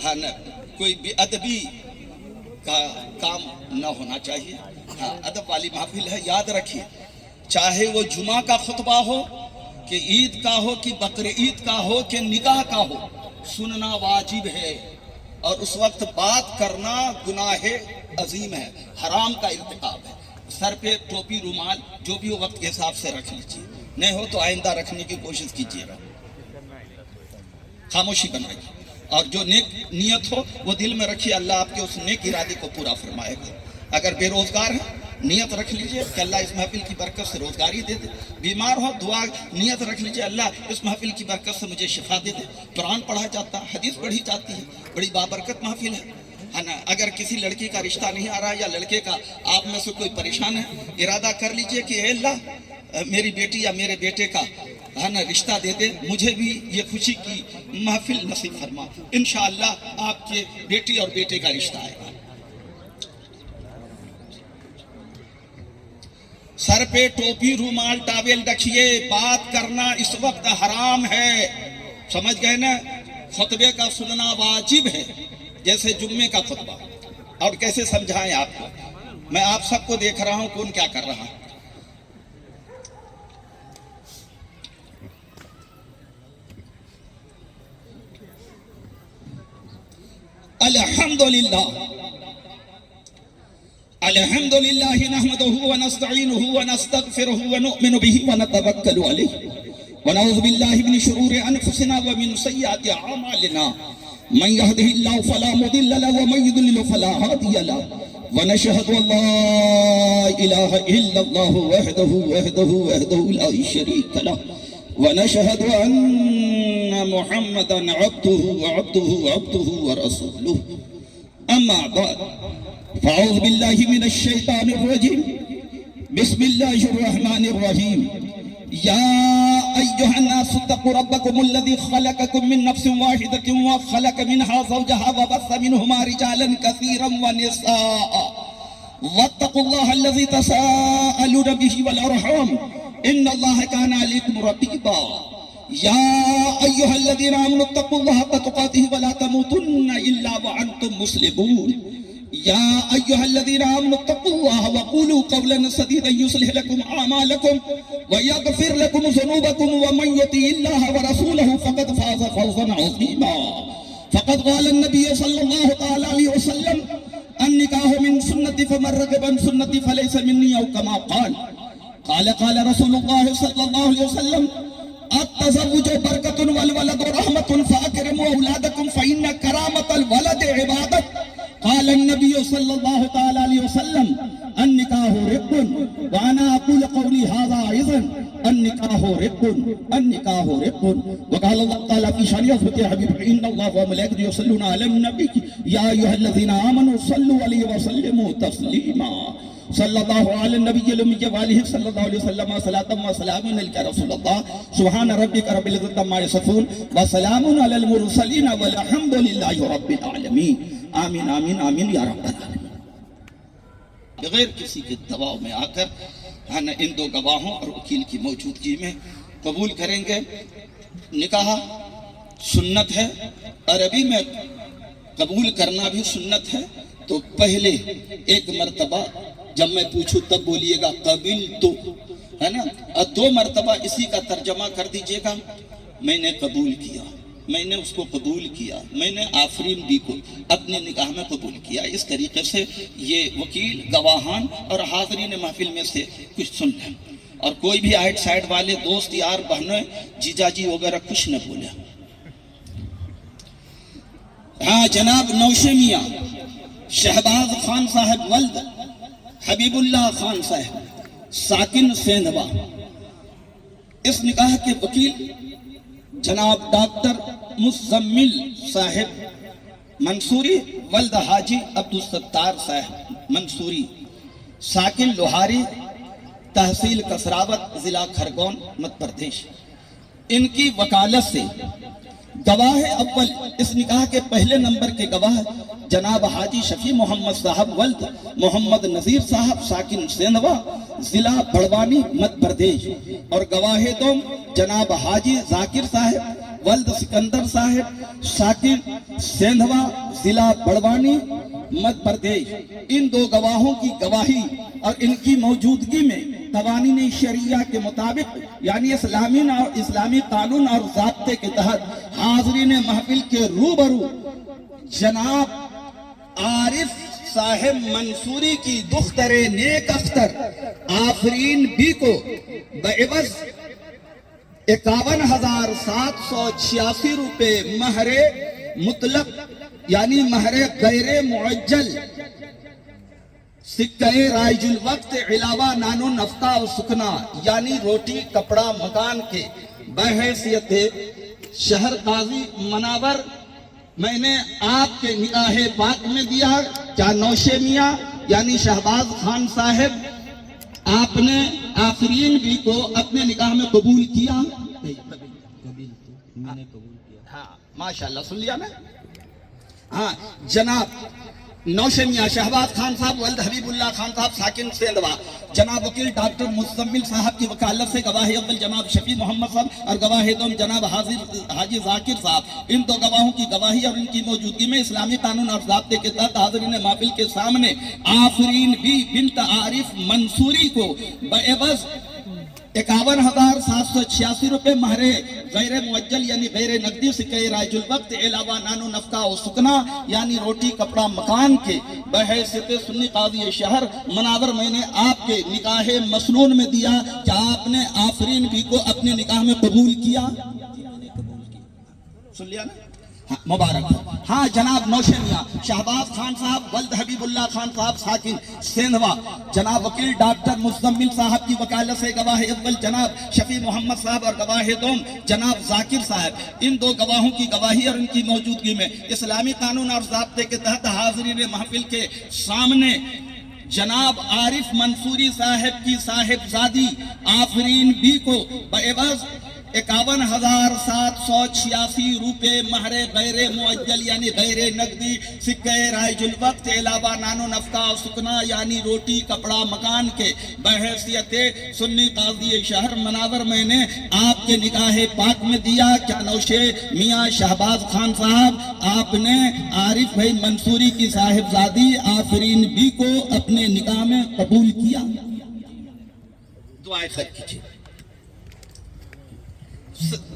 ہاں کوئی بے ادبی کا کام نہ ہونا چاہیے. ہاں ادب والی محفل ہے. یاد رکھیے چاہے وہ جمعہ کا خطبہ ہو کہ عید کا ہو کہ بقر عید کا ہو کہ نکاح کا ہو، سننا واجب ہے. اور اس وقت بات کرنا گناہ عظیم ہے، حرام کا ارتکاب ہے. سر پہ ٹوپی رومال جو بھی ہو وقت کے حساب سے رکھ لیجیے، نہیں ہو تو آئندہ رکھنے کی کوشش کیجیے گا. خاموشی بنائیے اور جو نیک نیت ہو وہ دل میں رکھیے، اللہ آپ کے اس نیک ارادے کو پورا فرمائے گا. اگر بے روزگار ہیں نیت رکھ لیجئے کہ اللہ اس محفل کی برکت سے روزگاری دے دے. بیمار ہو دعا نیت رکھ لیجئے اللہ اس محفل کی برکت سے مجھے شفا دے دے. قرآن پڑھا جاتا ہے، حدیث پڑھی جاتی ہے، بڑی بابرکت محفل ہے نا. اگر کسی لڑکی کا رشتہ نہیں آ رہا یا لڑکے کا آپ میں سے کوئی پریشان ہے، ارادہ کر لیجئے کہ اے اللہ میری بیٹی یا میرے بیٹے کا ہے نا رشتہ دے دے، مجھے بھی یہ خوشی کی محفل نصیب فرما. انشاءاللہ آپ کے بیٹی اور بیٹے کا رشتہ آئے گا. سر پہ ٹوپی رومال ٹاویل رکھیے. بات کرنا اس وقت حرام ہے، سمجھ گئے نا. خطبے کا سننا واجب ہے جیسے جمعے کا خطبہ. اور کیسے سمجھائیں آپ کو، میں آپ سب کو دیکھ رہا ہوں کون کیا کر رہا ہے. الحمدللہ الحمدللہ نحمدہ ونستعینہ ونستغفرہ ونؤمن بہ ونتوکل علیہ ونعوذ باللہ من شرور انفسنا ومن سیئات اعمالنا من یہدہ اللہ فلا مضل له ومن یضلل فلا ہادی له ونشہد ان لا الہ الا اللہ وحدہ لا شریک له ونشہد ان محمدا عبدہ ورسولہ. اما بعد فاعوذ باللہ من الشیطان الرجیم بسم اللہ الرحمن الرحیم. یا ایہا الناس اتقوا ربکم الذی خلقکم من نفس واحدۃ وخلق منها زوجها وبث منہما رجالا کثیرا ونساء واتقوا اللہ الذی تساءلون بہ والارحام ان اللہ کان علیکم رقیبا. یا ایہا الذین آمنوا اتقوا اللہ حق تقاتہ ولا تموتن الا وانتم مسلمون. یا ایہا الذین آمنوا اتقوا اللہ وقولوا قولا سدیدا یصلح لکم اعمالکم ویغفر لکم ذنوبکم ومن یطع اللہ ورسولہ فقد فاز فوزا عظیما. فقد قال النبی صلی اللہ تعالی علیہ وسلم النکاح من سنتی فمن رغب عن سنتی فلیس منی او کما قال رسول اللہ صلی اللہ علیہ وسلم التزوج برکۃ والولد رحمۃ فاکرموا اولادکم فإن کرامۃ الولد عبادۃ. قال النبی صلی اللہ تعالی علیہ وسلم النکاح رق وانا اقول قولی ھذا اذا النکاح رق النکاح رق. وقال اللہ تعالی فی شان حضرت حبیب ان اللہ وملائکته یصلون علی النبی یا ایھا الذین آمنوا صلوا علیہ وسلموا تسلیما. صلی اللہ علی النبی الامی وآلہ صلی اللہ علیہ وسلم صلاۃ و سلام علیک رسول اللہ. سبحان ربک رب العزۃ عما یصفون وسلام علی المرسلین والحمد للہ رب العالمین. آمین آمین آمین یا رب العالمین. بغیر کسی کے دباؤ میں آ کر ان دو گواہوں اور وکیل کی موجودگی میں قبول کریں گے. نکاح سنت ہے، عربی میں قبول کرنا بھی سنت ہے. تو پہلے ایک مرتبہ جب میں پوچھوں تب بولیے گا قبل تو، ہے نا. اور دو مرتبہ اسی کا ترجمہ کر دیجئے گا میں نے قبول کیا، میں نے اس کو قبول کیا، میں نے آفرین بی کو اپنے نکاح میں قبول کیا. اس طریقے سے یہ وکیل گواہان اور حاضرین محفل میں سے کچھ سن لیں. اور کوئی بھی آئٹ سائڈ والے دوست یار بہنیں جیجا جی وغیرہ کچھ نہ بولے. ہاں جناب نوشے میاں شہباز خان صاحب ولد حبیب اللہ خان صاحب ساکن سیندھوا، اس نکاح کے وکیل جناب ڈاکٹر مزمل صاحب منصوری ولد حاجی عبدالستار صاحب منصوری ساکن لوہاری تحصیل کسراوت ضلع کھرگون مدھیہ پردیش. ان کی وکالت سے گواہ اول اس نکاح کے پہلے نمبر کے گواہ جناب حاجی شفیع محمد صاحب ولد محمد نذیر صاحب ساکن سیندھوا ضلع بڑوانی مدھیہ پردیش. اور گواہ دوم جناب حاجی ذاکر صاحب ولد سکندر صاحب ساکن سیندھوا ضلع بڑوانی مدھیہ پردیش، ان دو گواہوں کی گواہی اور ان کی موجودگی میں قوانین شریعہ کے مطابق یعنی اسلامی قانون اور ضابطے کے تحت حاضرین محفل کے روبرو جناب عارف صاحب منصوری کی دختر نیک اختر آفرین بی کو بعوض 51,786 روپے مہر مطلق یعنی مہر غیر معجل سکہ رائج الوقت علاوہ نان و نفقہ و سکنا یعنی روٹی کپڑا مکان کے بحیثیت شہر قاضی مناور میں نے آپ کے نکاح پاک میں دیا۔ کیا نوشے میاں یعنی شہباز خان صاحب آپ نے آفرین بھی کو اپنے نکاح میں قبول کیا؟ ہاں ماشاءاللہ سن لیا میں۔ ہاں جناب نوشے میاں شہباز خان صاحب ولد حبیب اللہ خان صاحب ساکن سیندھوا، جناب وکیل ڈاکٹر مزمل صاحب کی وکالت سے گواہ اول جناب شفیع محمد صاحب اور گواہ دوم جناب حاجی ذاکر صاحب، ان دو گواہوں کی گواہی اور ان کی موجودگی میں اسلامی قانون اور ضابطے کے تحت حاضرین محفل کے سامنے آفرین بی بنت عارف منصوری کو بعوض 51,786 روپے مہر غیر معجل یعنی غیر نقدی سکہ رائج الوقت علاوہ نان و نفقہ و سکنا یعنی روٹی کپڑا مکان کے بحیثیت سنی قاضی شہر مناور میں نے آپ کے نکاح مسنون میں دیا۔ کیا آپ نے آفرین بھی کو اپنے نکاح میں قبول کیا؟ سن لیا نا؟ مبارک ہو۔ ہاں جناب نوشے میاں شہباز خان صاحب ولد حبیب اللہ خان صاحب ساکن سیندھوا، جناب وکیل ڈاکٹر مزمل صاحب کی وکالت سے گواہ اول جناب شفیع محمد صاحب اور گواہ دوم جناب ذاکر صاحب، ان دو گواہوں کی گواہی اور ان کی موجودگی میں اسلامی قانون اور ضابطے کے تحت حاضرین محفل کے سامنے جناب عارف منصوری صاحب کی صاحبزادی آفرین بی کو بعوض 51,786 روپے مہر غیر معجل یعنی غیر نقدی سکہ رائج الوقت علاوہ نان و نفقہ و سکنا یعنی روٹی کپڑا مکان کے بحیثیت سنی قاضی شہر مناور میں نے آپ کے نکاح پاک میں دیا۔ کیا نوشے میاں شہباز خان صاحب آپ نے عارف بھائی منصوری کی صاحبزادی آفرین بی کو اپنے نکاح میں قبول کیا؟ دعائیں خیر کیجیے۔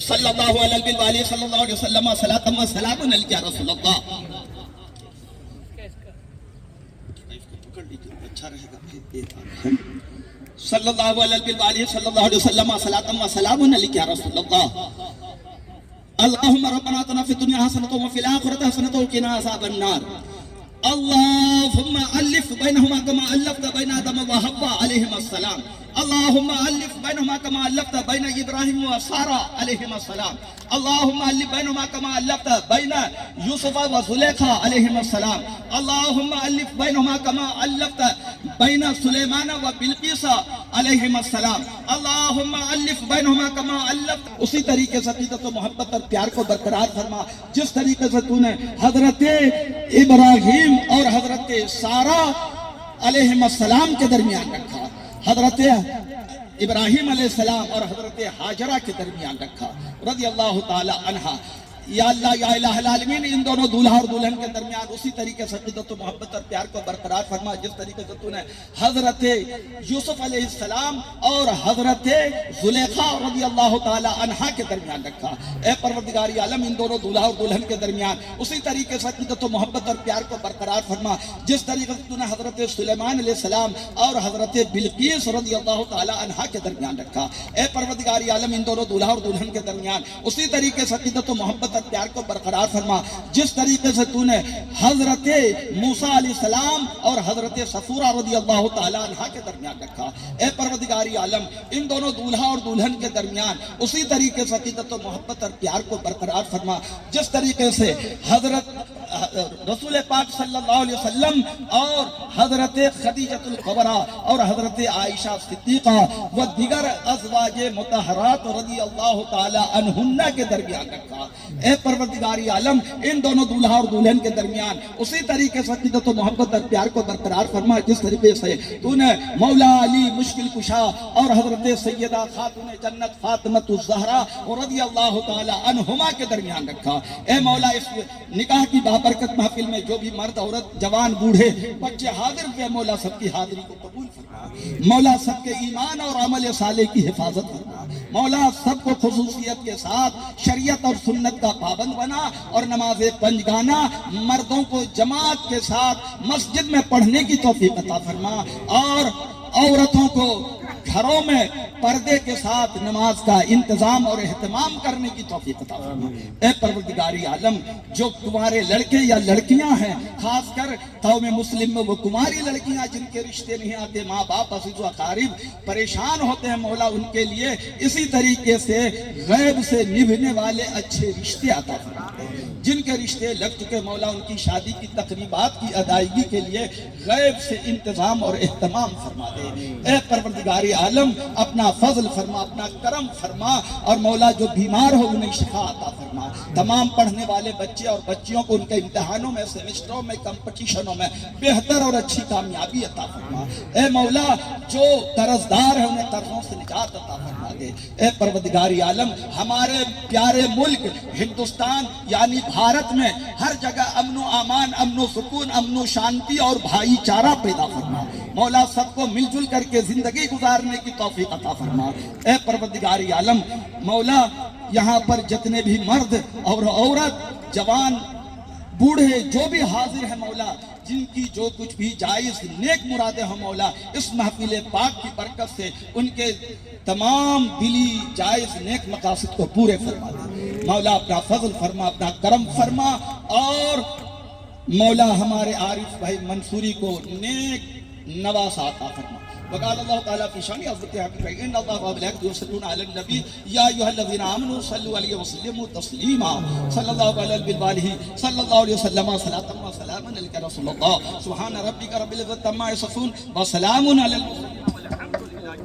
صلی اللہ علیہ وآلہ صلی اللہ علیہ وسلم صلاۃ و سلام علیک یا رسول اللہ۔ صلی اللہ علیہ وآلہ صلی اللہ علیہ وسلم صلاۃ و سلام علیک یا رسول اللہ۔ اللہم ربنا آتنا فی الدنیا حسنۃ وفی الآخرۃ حسنۃ وقنا عذاب النار۔ اللہم الف بینہما کما الفت بین آدم و حوا علیہم السلام۔ اللہم الف بینہما کما الفت بین ابراہیم و سارہ علیہم السلام۔ اللہم الف بینہما کما الفت بین یوسف و زلیخا علیہم السلام۔ اللہم الف بینہما کما الفت بین سلیمان و بلقیس علیہم السلام۔ اللہم الف بینہما کما الفت۔ اسی طریقے سے عقیدت و محبت اور پیار کو برقرار فرما جس طریقے سے تو نے حضرت ابراہیم اور حضرت سارہ علیہم السلام کے درمیان رکھا، حضرت ابراہیم علیہ السلام اور حضرت حاجرہ کے درمیان رکھا رضی اللہ تعالی عنہ۔ یا اللہ یا الہ العالمین ان دونوں دولہا اور دلہن کے درمیان اسی طریقے سے عقیدت و محبت اور پیار کو برقرار فرما جس طریقے سے تو نے حضرت یوسف علیہ السلام اور حضرت زلیخا رضی اللہ تعالی عنہ کے درمیان رکھا۔ اے پروردگار عالم ان دونوں دولہا اور دلہن کے درمیان اسی طریقے سے عقیدت و محبت اور پیار کو برقرار فرما جس طریقے سے تو نے حضرت سلیمان علیہ السلام اور حضرت بلقیس رضی اللہ تعالی عنہ کے درمیان رکھا۔ اے پروردگار عالم ان دونوں دولہا اور دلہن کے درمیان اسی طریقے سے عقیدت و محبت اور پیار کو برقرار فرما جس طریقے سے تو نے حضرت موسیٰ علیہ السلام اور حضرت صفورہ رضی اللہ تعالی عنہ کے درمیان رکھا۔ اے پروردگاری عالم ان دونوں دولہا اور دلہن کے درمیان اسی طریقے سے عقیدت و محبت اور پیار کو برقرار فرما جس طریقے سے حضرت رسول پاک صلی اللہ علیہ وسلم اور حضرت خدیجۃ الکبریٰ اور حضرت عائشہ صدیقہ و دیگر ازواج مطہرات رضی اللہ تعالی عنہن کے درمیان رکھا۔ اے پروردگاری عالم ان دونوں دولہا اور دلہن کے درمیان اسی طریقے سے عقیدت و محبت اور پیار کو برقرار فرما جس طریقے سے تو نے مولا علی مشکل کشا اور حضرت سیدہ خاتون جنت فاطمۃ الزہرا رضی اللہ تعالی عنہما کے درمیان رکھا۔ اے مولا اس نکاح کی بابرکت محفل میں جو بھی مرد عورت جوان بوڑھے بچے حاضر ہوئے مولا سب کی حاضری کو قبول فرما، مولا سب کے ایمان اور عمل صالح کی حفاظت فرما، مولا سب کو خصوصیت کے ساتھ شریعت اور سنت کا پابند بنا اور نماز پنجگانہ مردوں کو جماعت کے ساتھ مسجد میں پڑھنے کی توفیق عطا فرما اور عورتوں کو گھروں میں پردے کے ساتھ نماز کا انتظام اور اہتمام کرنے کی توفیق عطا فرما۔ اے پروردگاری عالم جو کمارے لڑکے یا لڑکیاں ہیں خاص کر قوم مسلم میں وہ کماری لڑکیاں جن کے رشتے نہیں آتے، ماں باپ عزیز و اقارب پریشان ہوتے ہیں، مولا ان کے لیے اسی طریقے سے غیب سے نبھنے والے اچھے رشتے عطا فرما۔ جن کے رشتے لگ چکے مولا ان کی شادی کی تقریبات کی ادائیگی کے لیے غیب سے انتظام اور اہتمام فرما دے۔ اے پروردگاری عالم اپنا فضل فرما، اپنا کرم فرما اور مولا جو بیمار ہو انہیں شفا عطا فرما۔ تمام پڑھنے والے بچے اور بچیوں کو ان کے امتحانوں میں سیمسٹروں میں کمپٹیشنوں میں بہتر اور اچھی کامیابی عطا فرما۔ اے مولا جو قرض دار ہیں انہیں قرضوں سے نجات عطا فرما دے۔ اے پروردگاری عالم ہمارے پیارے ملک ہندوستان یعنی بھارت میں ہر جگہ امن و امان، امن و سکون، امن و شانتی اور بھائی چارہ پیدا فرما۔ مولا سب کو مل جل کر کے زندگی گزارنے کی توفیق عطا فرما۔ اے پروردگاری عالم مولا یہاں پر جتنے بھی مرد اور عورت جوان بوڑھے جو بھی حاضر ہیں مولا جن کی جو کچھ بھی جائز نیک مرادیں ہوں مولا اس محفل پاک کی برکت سے ان کے تمام دلی جائز نیک مقاصد کو پورے فرما دے۔ مولا اپنا فضل فرما، اپنا کرم فرما اور مولا ہمارے عارف بھائی منصوری کو نیک نواسا عطا فرما۔ وقال اللہ تعالیٰ فی شان حضرت حبیب ان اللہ وملائکتہ یصلون علی النبی یا ایھا الذین آمنوا صلوا علیہ وسلموا تسلیما صلی اللہ علیہ وآلہ صلی اللہ علیہ وسلم صلاۃ و سلاما علیک رسول اللہ سبحان ربک رب العزۃ عما یصفون وسلام علی المرسلین والحمد للہ۔